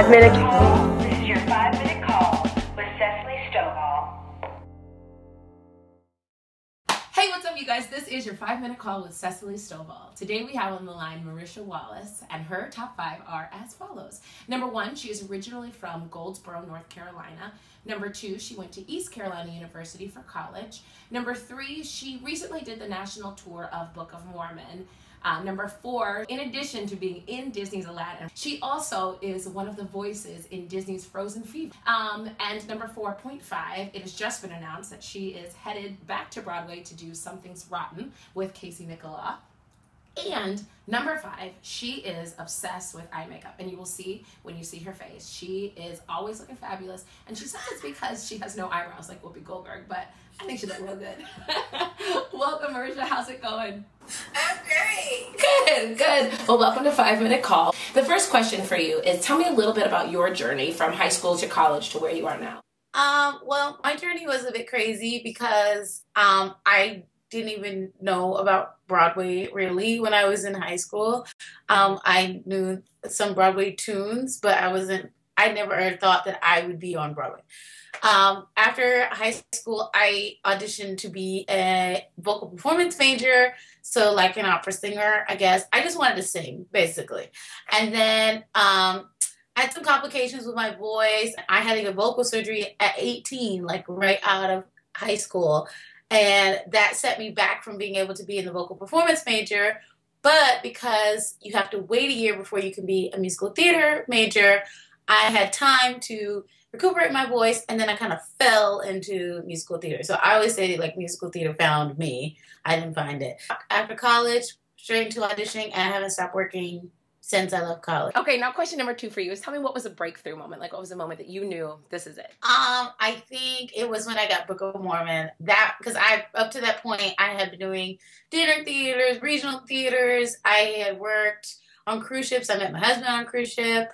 5-minute call. This is your 5-minute call with Cessalee Stovall. Hey, what's up, you guys? This is your 5-minute call with Cessalee Stovall. Today we have on the line Marisha Wallace, and her top 5 are as follows. Number 1, she is originally from Goldsboro, North Carolina. Number 2, she went to East Carolina University for college. Number 3, she recently did the national tour of Book of Mormon. Number 4, in addition to being in Disney's Aladdin, she also is one of the voices in Disney's Frozen Fever. And number 4.5, it has just been announced that she is headed back to Broadway to do Something's Rotten with Casey Nicolaw. And number 5, she is obsessed with eye makeup, and you will see when you see her face. She is always looking fabulous, and she says it's because she has no eyebrows like Whoopi Goldberg, but I think she looks real good. Welcome, Marisha. How's it going? I'm great. Good. Well, welcome to 5-Minute Call. The first question for you is, tell me a little bit about your journey from high school to college to where you are now. Well, my journey was a bit crazy because I didn't even know about Broadway really when I was in high school. I knew some Broadway tunes, but I never thought that I would be on Broadway. After high school, I auditioned to be a vocal performance major, so like an opera singer, I guess. I just wanted to sing, basically. And then I had some complications with my voice. I had to get vocal surgery at 18, like right out of high school. And that set me back from being able to be in the vocal performance major. But because you have to wait a year before you can be a musical theater major, I had time to recuperate my voice, and then I kind of fell into musical theater. So I always say, like, musical theater found me. I didn't find it. After college, straight into auditioning, and I haven't stopped working since I left college. Okay, now question number 2 for you is, tell me, what was a breakthrough moment? Like, what was the moment that you knew this is it? I think it was when I got Book of Mormon. Because up to that point, I had been doing dinner theaters, regional theaters. I had worked on cruise ships. I met my husband on a cruise ship.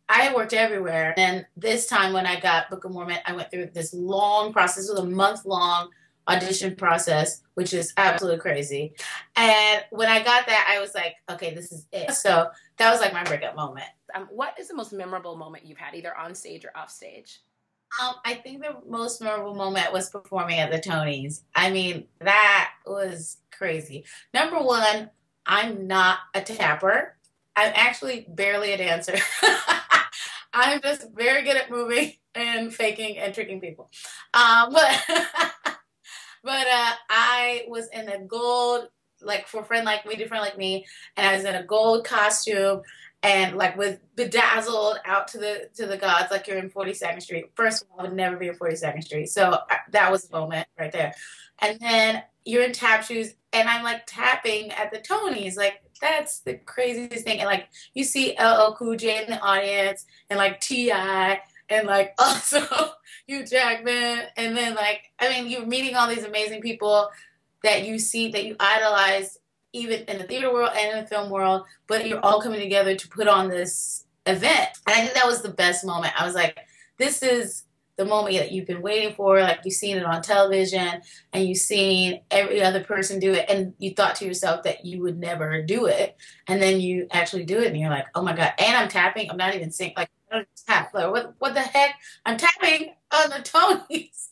I worked everywhere. And this time when I got Book of Mormon, I went through this long process. It was a month-long audition process, which is absolutely crazy. And when I got that, I was like, okay, this is it. So that was like my breakup moment. What is the most memorable moment you've had, either on stage or off stage? I think the most memorable moment was performing at the Tonys. I mean, that was crazy. Number 1, I'm not a tapper. I'm actually barely a dancer. I'm just very good at moving and faking and tricking people. But I was in a gold, like for Friend Like Me, Do Friend Like Me, and I was in a gold costume and like with bedazzled out to the gods, like you're in 42nd Street. First of all, I would never be in 42nd Street. So that was the moment right there. And then you're in tap shoes, and I'm like tapping at the Tonys, like that's the craziest thing. And like you see LL Cool J in the audience, and like T.I., and like also Hugh Jackman, and then like you're meeting all these amazing people that you see, that you idolize, even in the theater world and in the film world, but you're all coming together to put on this event. And I think that was the best moment. I was like, this is the moment that you've been waiting for. Like, you've seen it on television, and you've seen every other person do it, and you thought to yourself that you would never do it, and then you actually do it, and you're like, oh my God. And I'm tapping. I'm not even singing. Like, I don't tap. Like, what the heck? I'm tapping on the Tonys.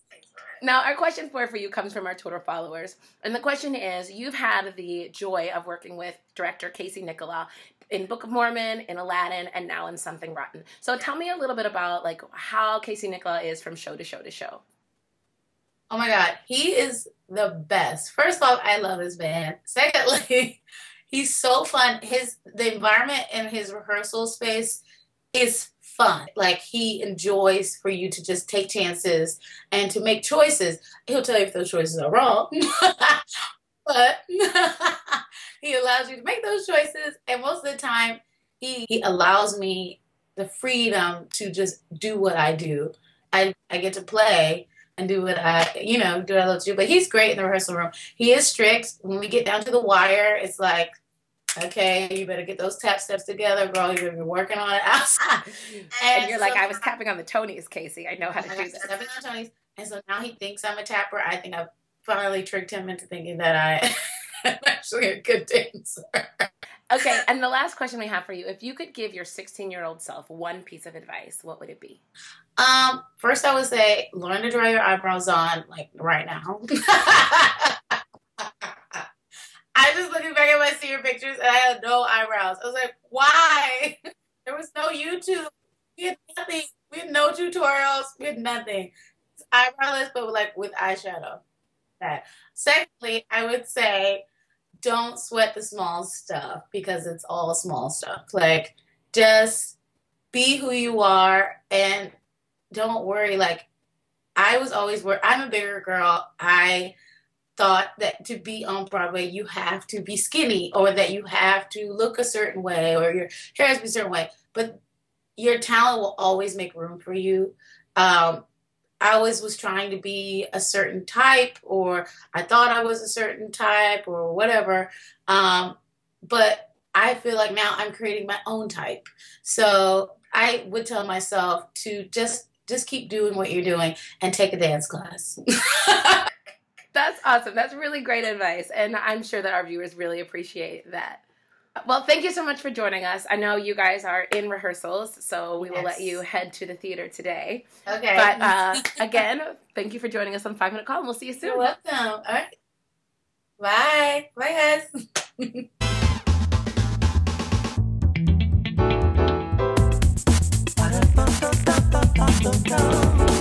Now, our question for you comes from our Twitter followers. And the question is, you've had the joy of working with director Casey Nicolaw in Book of Mormon, in Aladdin, and now in Something Rotten. So tell me a little bit about like how Casey Nicolaw is from show to show to show. Oh my God, he is the best. First off, I love his band. Secondly, he's so fun. The environment in his rehearsal space is fun. Like, he enjoys for you to just take chances and to make choices. He'll tell you if those choices are wrong, but he allows you to make those choices. And most of the time, he allows me the freedom to just do what I do. I get to play and do what I love to do. But he's great in the rehearsal room. He is strict. When we get down to the wire, it's like, okay, you better get those tap steps together, girl. You're going to be working on it outside. And you're like, I was tapping on the Tonys, Casey. I know how to do this. Tapping on Tonys. And so now he thinks I'm a tapper. I think I've finally tricked him into thinking that I'm actually a good dancer. Okay, and the last question we have for you, if you could give your 16-year-old self one piece of advice, what would it be? First I would say learn to draw your eyebrows on, like, right now. I just looking back at my senior pictures and I had no eyebrows. I was like, why? There was no YouTube. We had nothing. We had no tutorials. We had nothing. It's eyebrowless, but like with eyeshadow. That. Secondly, I would say don't sweat the small stuff because it's all small stuff. Like, just be who you are and don't worry. Like, I was always worried. I'm a bigger girl. I thought that to be on Broadway, you have to be skinny or that you have to look a certain way or your hair has to be a certain way. But your talent will always make room for you. I always was trying to be a certain type, or I thought I was a certain type or whatever. But I feel like now I'm creating my own type. So I would tell myself to just keep doing what you're doing and take a dance class. That's awesome. That's really great advice. And I'm sure that our viewers really appreciate that. Well, thank you so much for joining us. I know you guys are in rehearsals, so we will let you head to the theater today. Okay. But again, thank you for joining us on 5 Minute Call, and we'll see you soon. You're welcome. All right. Bye. Bye, guys.